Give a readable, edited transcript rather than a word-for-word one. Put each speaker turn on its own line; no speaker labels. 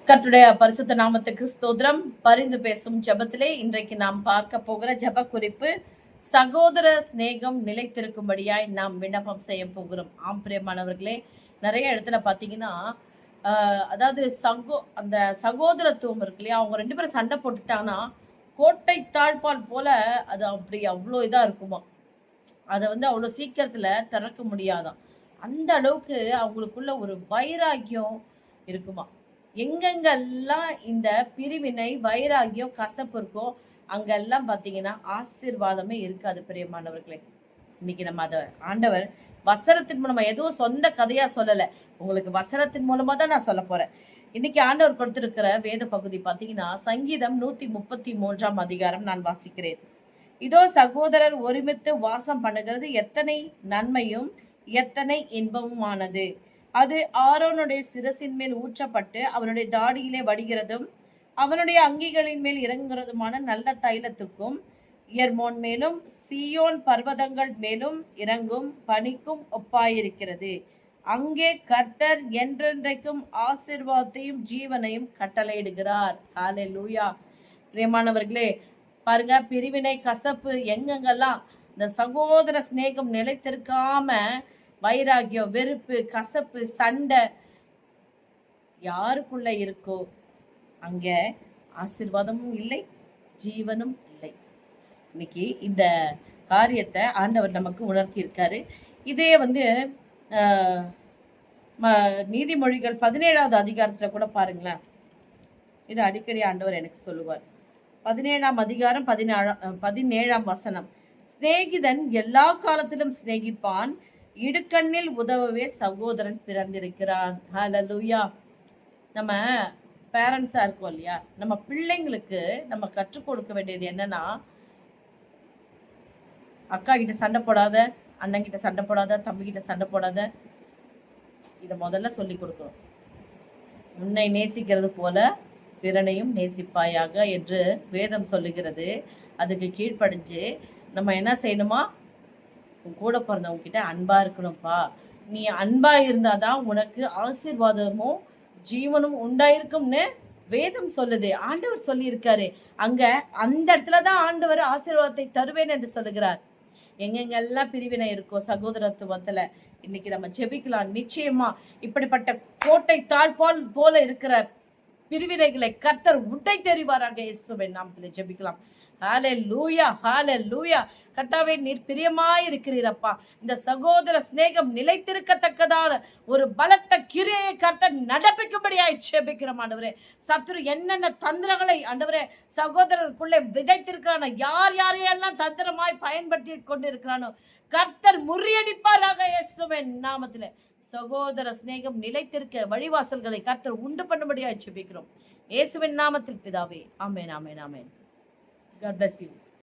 கர்த்தருடைய பரிசுத்த நாமத்துக்கு ஸ்தோத்திரம். பரிந்து பேசும் ஜெபத்திலே இன்றைக்கு நாம் பார்க்க போகிற ஜெப குறிப்பு, சகோதர சிநேகம் நிலைத்திருக்கும்படியாய் நாம் விண்ணப்பம் செய்ய போகிறோம். ஆம் பிரியமானவர்களே, நிறைய இடத்துல பார்த்தீங்கன்னா, அதாவது அந்த சகோதரத்துவம் இருக்கு இல்லையா? அவங்க 2 பேரும் சண்டை போட்டுட்டாங்கன்னா, கோட்டை தாழ்பால் போல அது அப்படி அவ்ளோ இதா இருக்குமா. அத அவ்ளோ சீக்கிரத்துல திறக்க முடியாதாம். அந்த அளவுக்கு அவங்களுக்குள்ள ஒரு வைராக்கியம் இருக்குமா. எங்கெங்கெல்லாம் இந்த பிரிவினை, வைராகியம், கசப்பு இருக்கோ, அங்கெல்லாம் பார்த்தீங்கன்னா, ஆசீர்வாதமே இருக்காது பிரியமானவர்களே. இன்னைக்கு நம்ம ஆண்டவர் வசனத்தின் மூலமா எதுவும் சொந்த கதையா சொல்லல. உங்களுக்கு வசனத்தின் மூலமா தான் நான் சொல்லப் போறேன். இன்னைக்கு ஆண்டவர் கொடுத்திருக்கிற வேத பகுதி பார்த்தீங்கன்னா, சங்கீதம் 133ஆம் அதிகாரம் நான் வாசிக்கிறேன். இதோ சகோதரர் ஒருமித்து வாசம் பண்ணுகிறது எத்தனை நன்மையும் எத்தனை இன்பமுமானது. அது ஆரோனுடைய சிரசின் மேல் ஊற்றப்பட்டு அவனுடைய தாடியிலே வடிகிறதும் அவனுடைய அங்கிகளின் மேல் இறங்குறதுமான நல்ல தைலத்துக்கும் எர்மோன் மேலும் சியோன் பர்வதங்கள் மேலும் இறங்கும் பனிக்கும் ஒப்பாயிருக்கிறது. அங்கே கர்த்தர் என்றென்றைக்கும் ஆசீர்வாதத்தையும் ஜீவனையும் கட்டளையிடுகிறார். ஹல்லேலூயா. பிரியமானவர்களே, பாருங்க, பிரிவினை, கசப்பு எங்கெங்கெல்லாம் இந்த சகோதர சிநேகம் நிலைத்திருக்காம வைராகியம், வெறுப்பு, கசப்பு, சண்டை யாருக்குள்ள இருக்கோ அங்க ஆசீர்வாதமும் இல்லை, ஜீவனும் இல்லை. இன்னைக்கு இந்த காரியத்தை ஆண்டவர் நமக்கு உணர்த்தி இருக்காரு. இதே நீதிமொழிகள் 17ஆவது அதிகாரத்துல கூட பாருங்களேன். இது அடிக்கடி ஆண்டவர் எனக்கு சொல்லுவார். 17ஆம் அதிகாரம் 17ஆம் வசனம். சிநேகிதன் எல்லா காலத்திலும் சிநேகிப்பான், இடுக்கண்ணில் உதவவே சகோதரன் பிறந்திருக்கிறான். ஹல்லேலூயா. நம்ம பேரண்ட்ஸா இருக்கோம் இல்லையா, நம்ம பிள்ளைங்களுக்கு நம்ம கற்றுக் கொடுக்க வேண்டியது என்னன்னா, அக்கா கிட்ட சண்டை போடாத, அண்ணன் கிட்ட சண்டை போடாத, தம்பி கிட்ட சண்டை போடாத. இத முதல்ல சொல்லி கொடுக்கணும். உன்னை நேசிக்கிறது போல பிறனையும் நேசிப்பாயாக என்று வேதம் சொல்லுகிறது. அதுக்கு கீழ்ப்படிஞ்சு நம்ம என்ன செய்யணுமா, கூட பிறந்தவங்க கிட்ட அன்பா இருக்கணும்ப்பா. நீ அன்பா இருந்தாதான் உனக்கு ஆசீர்வாதமும் ஜீவனும் உண்டாயிருக்கும்னு வேதம் சொல்லுது. ஆண்டவர் சொல்லி இருக்காரு. அங்க அந்த இடத்துலதான் ஆண்டவர் ஆசீர்வாதத்தை தருவேன் என்று சொல்லுகிறார். எங்கெங்கெல்லாம் பிரிவினை இருக்கோ சகோதரத்துவத்துல இன்னைக்கு நம்ம ஜெபிக்கலாம். நிச்சயமா இப்படிப்பட்ட கோட்டை தாழ்பால் போல இருக்கிற பிரிவினைகளை கர்த்தர் உடை தெரிவாராக. இயேசுவின் நாமத்திலே ஜெபிக்கலாம். ஹல்லேலூயா, ஹல்லேலூயா. கர்த்தாவே, நீர் பிரியமாயிருக்கிறீரப்பா. இந்த சகோதர சிநேகம் நிலைத்திருக்கத்தக்கதான ஒரு பலத்த கிரியை கர்த்தர் நடப்பிக்கும்படியாய் ஜெபிக்கிறோம் ஆண்டவரே. சத்துரு என்னென்ன தந்திரங்களை ஆண்டவரே சகோதரருக்குள்ளே விதைத்திருக்கிறானோ, யாரையெல்லாம் தந்திரமாய் பயன்படுத்தி கொண்டிருக்கிறானோ கர்த்தர் முறியடிப்பாராக இயேசுவின் நாமத்திலே. சகோதர சிநேகம் நிலைத்திருக்க வழிவாசல்களை கர்த்தர் உண்டு பண்ணும்படியாய் ஜெபிக்கிறோம் இயேசுவின் நாமத்தில் பிதாவே. ஆமென், ஆமென், ஆமென். God bless you.